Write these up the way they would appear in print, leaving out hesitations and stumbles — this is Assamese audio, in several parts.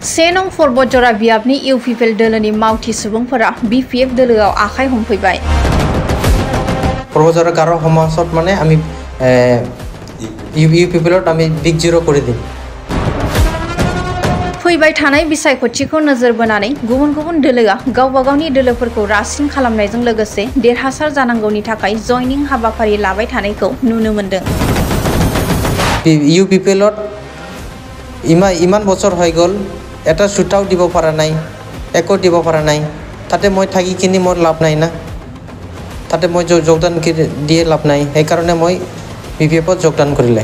से नं पर्बतजरा बियाबनि इउपिपिएल दोलोनि मावथि सुबुंफोरा बिपिएफ दोलोआव आखाइ हमफैबाय। पर्बतजरा गार' समाजत माने आमी इउपिपिएलत आमी बिग जिर' करे दिम। फैबाय थानाय बिसायख'थिखौ नोजोर बोनानै गुबुन गुबुन दोलोआ गावबा गावनि दोलोफोरखौ रासिन खालामनायजों लोगोसे देरहासार जानांगौनि थाखाय जयनिं हाबाफारि लाबाय थानायखौ नुनो मोनदों। इउपिपिएलत इमान बছৰ হৈ গ'ল এটা সুটাও দিব পৰা নাই, একো দিব পৰা নাই, তাতে মই থাকি কিনি মোৰ লাভ নাই না, তাতে মই যোগদান দিয়ে লাভ নাই, সেইকাৰণে মই বিপিএফত যোগদান কৰিলে।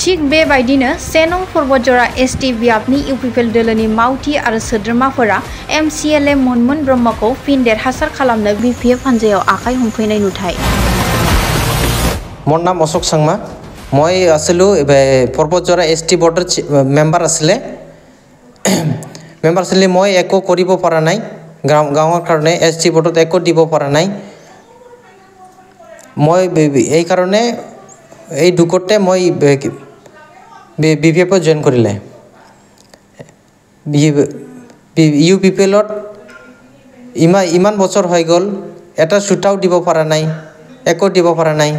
थिग बेबायदिनो से नं पर्बतजरा एसटि बियाबनि इउपिपिएल दोलोनि मावथि आरो सोद्रोमाफोरा एमसिएलए मनमोन ब्रह्मखौ फिन देरहासार खालामनो बिपिएफ हान्जायाव आखाइ हमफैनाय नुथाय। মোৰ নাম অশোক চাংমা, মই আছিলোঁ पर्बतजरा एसटि বৰ্ডৰ মেম্বাৰ আছিলে। মই একো কৰিব পৰা নাই, গাঁৱৰ কাৰণে এসটি বৰ্ডত একো দিব পৰা নাই। মই এই কাৰণে এই দুকতে মই বিপিএফত জইন কৰিলে। ইউপিপিএলত ইমান বছৰ হৈ গ'ল এটা সুটাও দিব পৰা নাই, একো দিব পৰা নাই,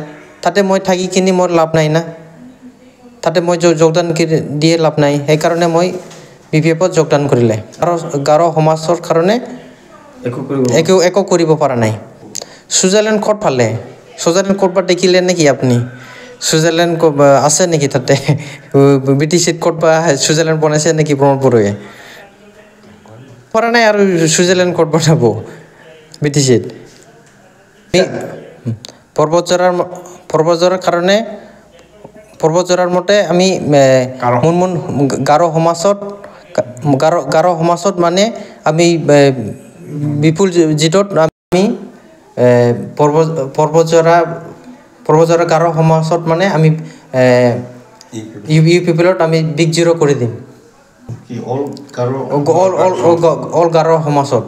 তাতে মই থাকি কিনি মোৰ লাভ নাই না, তাতে মই যোগদান দিয়ে লাভ নাই, সেইকাৰণে মই বিপিএফত যোগদান কৰিলে। আৰু গাৰো সমাজৰ কাৰণে একো কৰিব পৰা নাই। ছুইজাৰলেণ্ড ক'ত পালে? ছুইজাৰলেণ্ড ক'ৰবাত দেখিলে নেকি আপুনি? ছুইজাৰলেণ্ড আছে নেকি তাতে? বিটিচিত ক'ৰবাত ছুইজাৰলেণ্ড বনাইছে নেকি প্ৰমোদ বড়োৱে? পৰা নাই আৰু ছুইজাৰলেণ্ড ক'ত বনাব বিটিচিত? पर्बतजरार मते आमी मुनमुन गारो समाजत माने आमी विपुल जितत आमी पर्बतजरा गारो समाजत माने आमी इउपिपिएलत आमी बिग जिर' करे दिम। ऑल गारो समाजत।